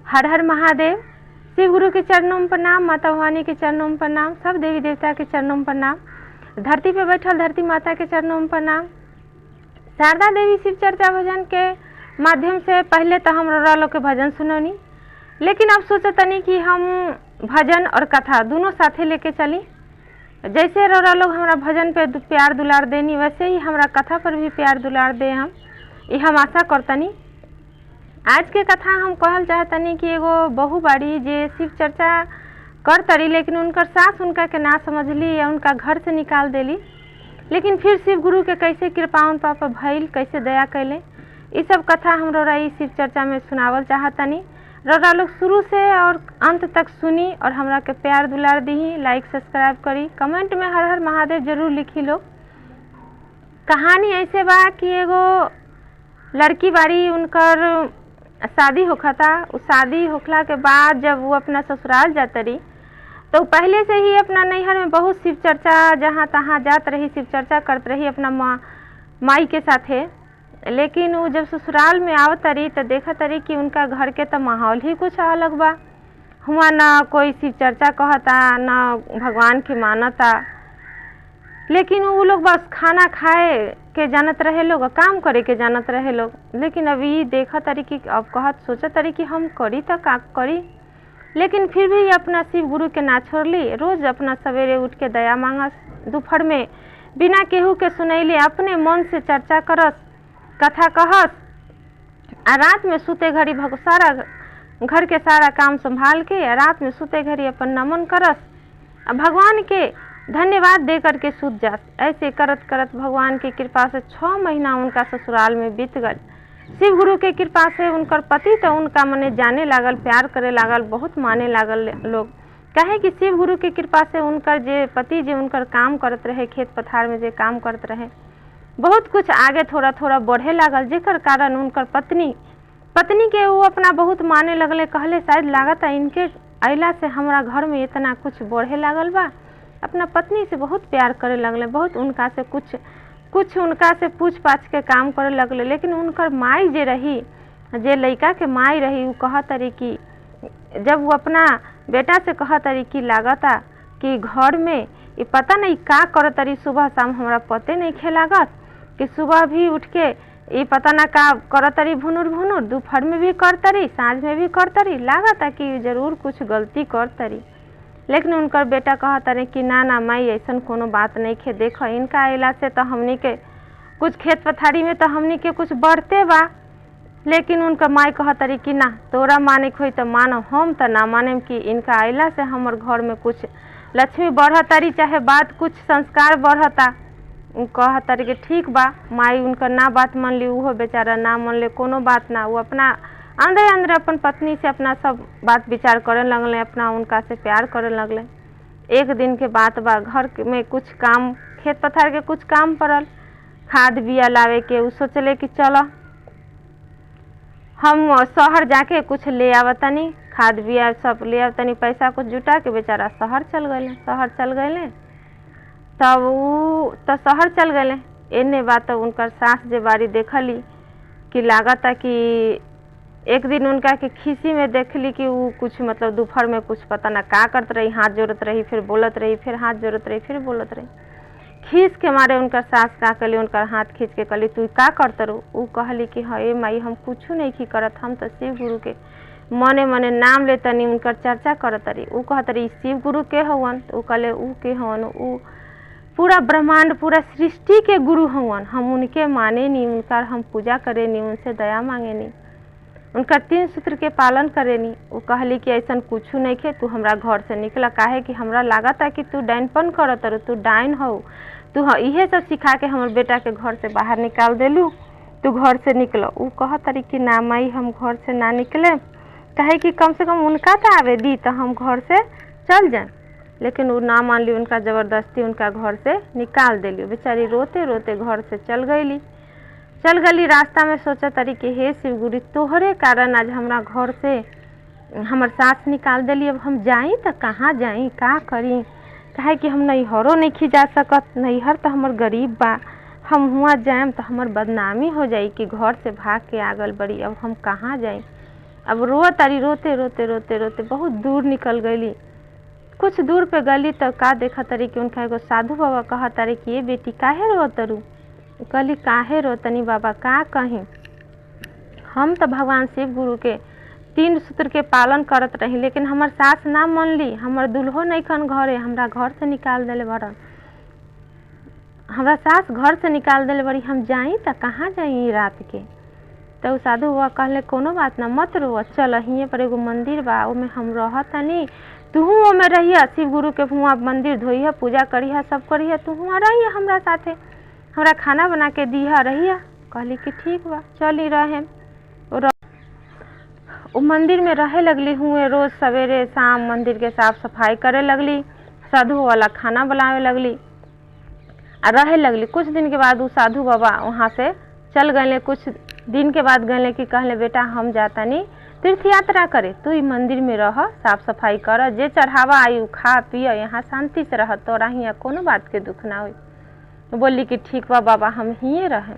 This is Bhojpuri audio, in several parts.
हर हर महादेव। शिव गुरु के चरणों में प्रणाम, माता भवानी के चरणों में प्रणाम, सब देवी देवता के चरणों में प्रणाम, धरती पे बैठल धरती माता के चरणों में प्रणाम। शारदा देवी शिव चर्चा भजन के माध्यम से पहले तो हम रौरा लोग के भजन सुनौनी, लेकिन अब सोचतनी कि हम भजन और कथा दोनों साथे लेके चली। जैसे रौरा लोग हमारा भजन पे प्यार दुलार देनी, वैसे ही हमारा कथा पर भी प्यार दुलार दे हम आशा करतनी। आज के कथा हम कहल चाहतनी कि एगो बहू बाड़ी जे शिव चर्चा कर तरी, लेकिन उनकर सास उनका के ना समझली या उनका घर से निकाल देली, लेकिन फिर शिव गुरु के कैसे कृपा उन पापा भइल, कैसे दया कैले, ये सब कथा हम रौरा इस शिव चर्चा में सुनावल चाहतनी। रौरा लोग शुरू से और अंत तक सुनी और हमरा के प्यार दुलार दी, लाइक सब्सक्राइब करी, कमेंट में हर हर महादेव जरूर लिखी लो। कहानी ऐसे बा कि एगो लड़की बाड़ी, उनकर शादी होखा था। उस शादी होखला के बाद जब वो अपना ससुराल जात रही तो पहले से ही अपना नैहर में बहुत शिव चर्चा जहाँ तहाँ जात रही, शिव चर्चा करत रही अपना माई के साथे। लेकिन वो जब ससुराल में आवत रही तो देखत रही कि उनका घर के तो माहौल ही कुछ अलग बा। हुआ ना कोई शिव चर्चा कहता, ना भगवान के मानता, लेकिन वो लोग बस खाना खाए के जानत रहे लोग, काम करे के जानत रहे लोग। लेकिन अभी देखा तरी कि अब कहत सोचा तरी कि हम करी तो का करी, लेकिन फिर भी अपना शिव गुरु के ना छोड़ली। रोज अपना सवेरे उठ के दया मांगस, दोपहर में बिना केहू के सुनैले अपने मन से चर्चा करस, कथा कहस, आ रात में सुते घड़ी सारा घर के सारा काम संभाल के रात में सुते घड़ी अपन नमन करस, भगवान के धन्यवाद दे करके सूत जास। ऐसे करत करत भगवान की कृपा से 6 महीना उनका ससुराल में बीत गल। शिव गुरु के कृपा से उनकर पति तो उनका मने जाने लागल, प्यार करे लागल, बहुत माने लागल लोग। कहे कि शिव गुरु के कृपा से उनकर जे पति जे उनकर काम करत रहे, खेत पथार में जे काम करत रहे, बहुत कुछ आगे थोड़ा थोड़ा बढ़े लागल, जेकर कारण उनकर पत्नी के वो अपना बहुत माने लगले। कहले शायद लागत है इनके अइला से हमारा घर में इतना कुछ बढ़े लागल बा। अपना पत्नी से बहुत प्यार करे लगले, बहुत उनका से कुछ उनका से पूछ पाछ के काम करे लगले। लेकिन उनकर माई जे रही, जे लड़का के माई रही, वो कहत रही कि जब वो अपना बेटा से कहत रही कि लागता कि घर में ये पता नहीं का करत रही, सुबह शाम हमरा पते नहीं खे लागत कि सुबह भी उठ के ये पता ना का करत रही, भुनुर भुनुर, दोपहर में भी करत रही, साँझ में भी करत रही, लागता कि जरूर कुछ गलती करत रही। लेकिन उनकर बेटा कहत रहे कि ना ना माई ऐसा कोनो बात नहीं खे, देखो इनका अइला से तो हमनी के कुछ खेत पथारी में तो हमनी के कुछ बढ़ते बा। लेकिन उनका माई कहत रही कि ना तोरा माने खोई तो मानो, हम तो ना माने कि इनका अइला से हमर घर में कुछ लक्ष्मी बढ़तारी, चाहे बात कुछ संस्कार बढ़ता। कहत रही कि ठीक बा। माई उनकर ना बात मान ली, वो बेचारा ना मान ले, कोनो बात ना। वो अपना अंदर अंदर अपन पत्नी से अपना सब बात विचार करे लगले, अपना उनका से प्यार करे लगले। एक दिन के बात बा, घर में कुछ काम, खेत पथार के कुछ काम पड़ल, खाद बिया लावे के। उ सोचले कि चलो हम शहर जाके कुछ ले आवतनी, खाद बिया सब ले आवतनी, पैसा कुछ जुटा के बेचारा शहर चल गए। तब वो तो शहर चल गए। एने बात तो उनकर सास जे बारी देखली कि लागता कि एक दिन उनका के खीसी में देखली कि वो कुछ मतलब दोपहर में कुछ पता ना का करत रही, हाथ जोड़त रही, फिर बोलत रही, फिर हाथ जोड़त रही, फिर बोलत रही। खींच के मारे उनकर सास का कली, उनकर हाथ खींच के कली तू का करत रू। वो कहली कि हाँ माई हम कुछ नहीं की करत, हम तो शिव गुरु के मने मने नाम ले तनी उनकर चर्चा करत रही। वो कहत रही शिव गुरु के हवन, तो कहले ऊ के हवन, ऊ पूरा ब्रह्मांड पूरा सृष्टि के गुरु हवन, हम उनके माने नहीं, उनका हम पूजा करे नहीं, उनसे दया मांगे नहीं, उनका 3 सूत्र के पालन करे नहीं। वो कहली कि ऐसा कुछ नहीं खे, तू हमरा घर से निकला, काहे कि हमरा लागता कि तू डाइनपन करत रहो, तू डाइन हो, तू इहे सब सिखा के हमर बेटा के घर से बाहर निकाल देलू, तू घर से निकलो। वो कहत रही कि ना माई हम घर से ना निकले, काहे कि कम से कम उनका तो आवे दी तो हम घर से चल जाए। लेकिन वो ना मान ली, उनका ज़बरदस्ती उनका घर से निकाल देली। बेचारी रोते रोते घर से चल गई। रास्ता में सोचा तरी कि हे शिव गुरु तोहरे कारण आज हमरा घर से हमर सास निकाल देली, अब हम जाई तो कहाँ जाई, का करी, काहे कि हम नैहरो नहीं खिजा सकत, नैहर तो हमर गरीब बा, हम हुआ जाएम तो हमर बदनामी हो जाई कि घर से भाग के आगल बड़ी, अब हम कहाँ जाई। अब रो तारी, रोते रोते रोते रोते बहुत दूर निकल गईली। कुछ दूर पे गली तो का देखा तारी कि उनका एगो साधु बाबा कहा तारी कि ये बेटी काहे रो तरू? कहली काहे रो तनी बाबा, का कहीं हम तो भगवान शिव गुरु के 3 सूत्र के पालन करत रही, लेकिन हमर सास ना मन ली, हमर दुल्हो नहीं खन घरे, हमरा घर से निकाल देले बड़न, हमरा सास घर से निकाल देले बड़ी, हम जाई तो कहाँ जाई रात के? तो साधु बाबा कहले कोनो बात ना, मत रो, चल हिये पर एगो मंदिर बा, ओमे हम रहतनी, तुहू ओमे रहिया, शिव गुरु के हुआ मंदिर धोइया, पूजा करिया, सब करिया, तुहू रहिया हमरा साथे, हमरा खाना बना के दिया रहिया। कहली कि ठीक बा, चली रहे। वो मंदिर में रहे लगली हुए, रोज सवेरे शाम मंदिर के साफ सफाई करे लगली, साधु वाला खाना बनावे लगली और रहे लगली। कुछ दिन के बाद वो साधु बाबा वहाँ से चल गए। कुछ दिन के बाद गए कि कहले बेटा हम जाता नहीं तीर्थ यात्रा करे, तू ही मंदिर में रह, साफ सफाई कर, जे चढ़ावा आई उ खा पिय, यहाँ शांति से रह, तोरा हियाँ कोनो बात के दुख ना हो। बोली कि ठीक बा बाबा, हम हिये रहें।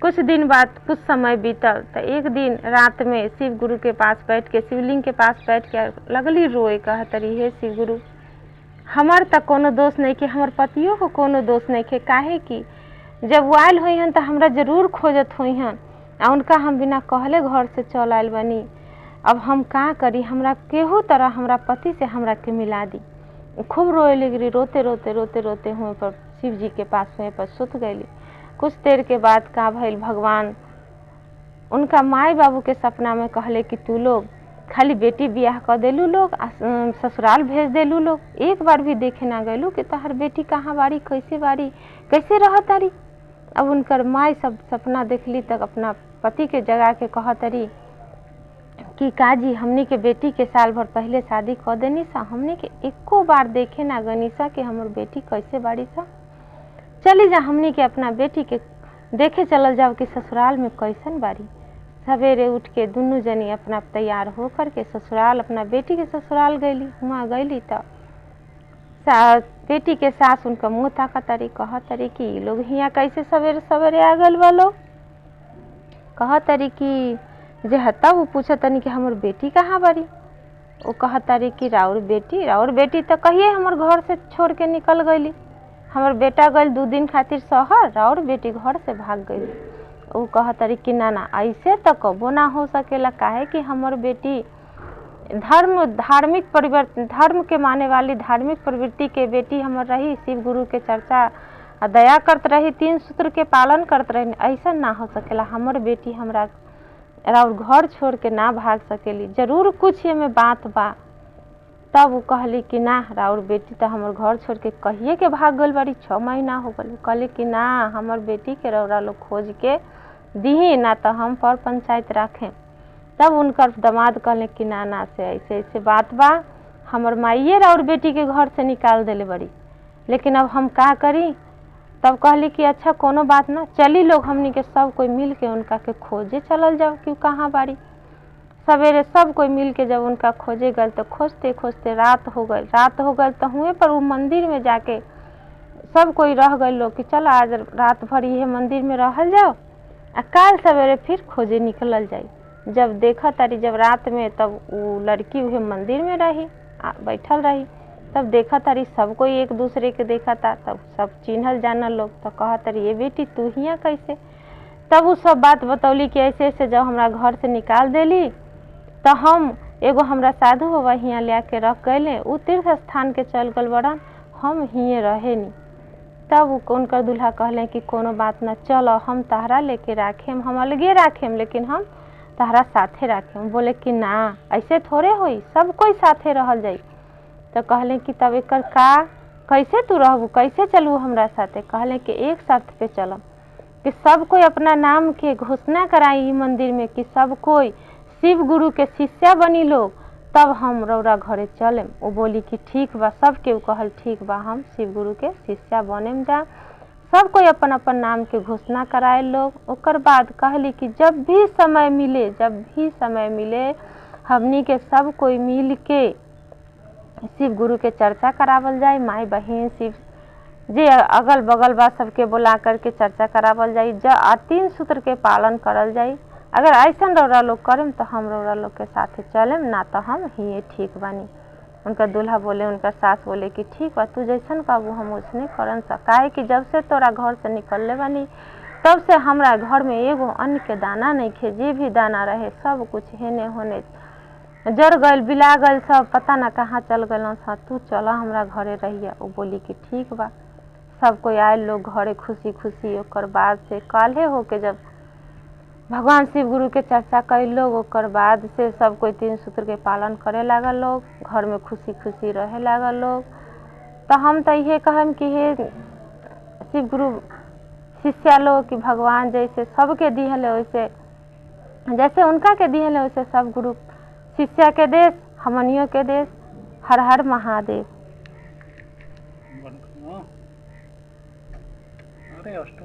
कुछ दिन बाद कुछ समय बीतल तो एक दिन रात में शिव गुरु के पास बैठ के, शिवलिंग के पास बैठ के लगली रोए, कहतरी हे शिव गुरु, हमार तक कोनो दोष नहीं के, हमार पतियों को कोनो दोष नहीं के, काहे कि जब वो आयल हुई हन तो हमरा जरूर खोजत हुई हन, आ उनका हम बिना कहले घर से चल आयल बनी। अब हम का करी, हमरा केहू तरह हमरा पति से हमरा के मिला दी। खूब रोए लगी, रोते रोते रोते रोते हुए पर शिव जी के पास हुए पर सुत गईली। कुछ देर के बाद का भइल, भगवान उनका माई बाबू के सपना में कहले कि तू लोग खाली बेटी बियाह कर देलू लोग, ससुराल भेज देलू लोग, एक बार भी देखे ना गलू कि तहर बेटी कहाँ बाड़ी, कैसे बाड़ी, कैसे रह तारी। अब उनकर माई सब सपना देखली तक अपना पति के जगा के कहतरी कि काजी हमनी के बेटी के साल भर पहले शादी कर देनी सा, हमनी के एको बार देखे ना गनी सा कि हमर बेटी कैसे बाड़ी सा, चली जा हमनी के अपना बेटी के देखे चलल जाओ कि ससुराल में कैसन बाड़ी। सवेरे उठ के दोनों जनी अपना तैयार हो करके ससुराल, अपना बेटी के ससुराल गईली। वहाँ गईली तो बेटी के सास उनका मुँह ताकतरी, कहतरी कि लोग हियाँ कैसे सवेरे सवेरे आ गल वालो, कहतरी कि जे हता वो पूछतनी कि हमर बेटी कहाँ बाड़ी। वो कहतरी कि राउर बेटी तो कहिए हमर घर से छोड़ के निकल गईली, हमर बेटा गल 2 दिन खातिर शहर, राउर बेटी घर से भाग गई। वो कहतरी कि ना ना ऐसे तो कबो ना हो सकेला, काहे कि हमर बेटी धर्म के माने वाली धार्मिक प्रवृत्ति के बेटी हमर रही, शिव गुरु के चर्चा दया करत रही, 3 सूत्र के पालन करत रही, ऐसा ना हो सकेला, हमर बेटी हमरा राउर घर छोड़ के ना भाग सकेली, जरूर कुछ ये में बात बा। तब वो कहली कि ना राउर बेटी तो हमर घर छोड़ के कहिए के भाग गल बाड़ी, 6 महीना हो गल। कहली कि ना हमर बेटी के रौरा लोग खोज के दी, ना तो हम पर पंचायत रखें। तब उनकर दामाद कहले कि ना ना से ऐसे ऐसे बात बा, हमर माइये राउर बेटी के घर से निकाल देले बड़ी, लेकिन अब हम का करी। तब कहली कि अच्छा कोनो बात ना, चली लोग हमनी के सब कोई मिल के उनका के खोजे चलल जाओ कि कहाँ बाड़ी। सवेरे सब कोई मिल के जब उनका खोजे गल तो खोजते खोजते रात हो गई तो हुए पर वो मंदिर में जाके सब कोई रह गए लोग कि चल आज रात भर ये मंदिर में रहल जाओ, आ काल सवेरे फिर खोजे निकलल जाई। जब देखा तारी जब रात में, तब वो लड़की उहे मंदिर में रही बैठल रही, तब देखा तारी सब कोई एक दूसरे के देखा था, तब सब चिन्हल जानल लोग, तो कहा तारी ये बेटी तू हियाँ कैसे। तब वो सब बात बतौली कि ऐसे ऐसे जब हमरा घर से निकाल देली तो हम एगो हमरा साधु बाबा हियाँ ले के रख गए, उ तीर्थ स्थान के चल गल बड़न, हम हिये रहे नी। तब उनकर दूल्हा कहले कि कोनो बात ना, चलो हम तहरा लेके राखेम, हम अलगे राखेम, लेकिन हम तहरा साथे राखेम। बोले कि ना ऐसे थोड़े होई, सब कोई साथे रहल जाई। तो कहले कि तब एकर का, कैसे तू रहबू, कैसे चलू हमरा साथे। कहले कि एक शर्त पे चलम कि सब कोई अपना नाम के घोषणा कराई मंदिर में कि सब कोई शिव गुरु के शिष्या बनी लोग, तब हम रौरा घरे चलेम। वो बोली कि ठीक बा, सब के कहल ठीक बा, हम शिव गुरु के शिष्या बनेम जा। सब कोई अपन अपन नाम के घोषणा कराए लोग। ओकर बाद कहली कि जब भी समय मिले हमनी के सब कोई मिल के शिव गुरु के चर्चा करावल जाए, माई बहन शिव जे अगल बगल बा सबके बुला करके चर्चा करावल जाए, 3 सूत्र के पालन करल जाए, अगर ऐसा रौरा लोग करें तो हम रौरा लोग के साथ चलेम, ना तो हम ही ठीक बानी। उनका दूल्हा बोले, उनका सास बोले कि ठीक बा, तू जैसन कहबू हम उसने करन सा। काहे कि जब से तोरा घर से निकलले बानी तब से हमरा घर में एगो अन्न के दाना नहीं खे। जे भी दाना रहे सब कुछ हेने होने जर गल, बिला गल, सब पता ना कहाँ चल गल सा। तू चला हमरा घरे रहिया। वो बोली कि ठीक बा। सब कोई आए लोग घरे खुशी खुशी। ओकर बाद से काल्हे होके जब भगवान शिव गुरु के चर्चा कर लोग, ओकर बाद से सब कोई 3 सूत्र के पालन करे लागल लोग, घर में खुशी खुशी रहे लागल लोग। तो हम तो ये कहम कि हे शिव गुरु शिष्या लोग कि भगवान जैसे सबके दिहले वैसे, जैसे उनका के दिहले वैसे सब गुरु शिष्या के देश, हमनियों के देश। हर हर महादेव। अरे अष्टम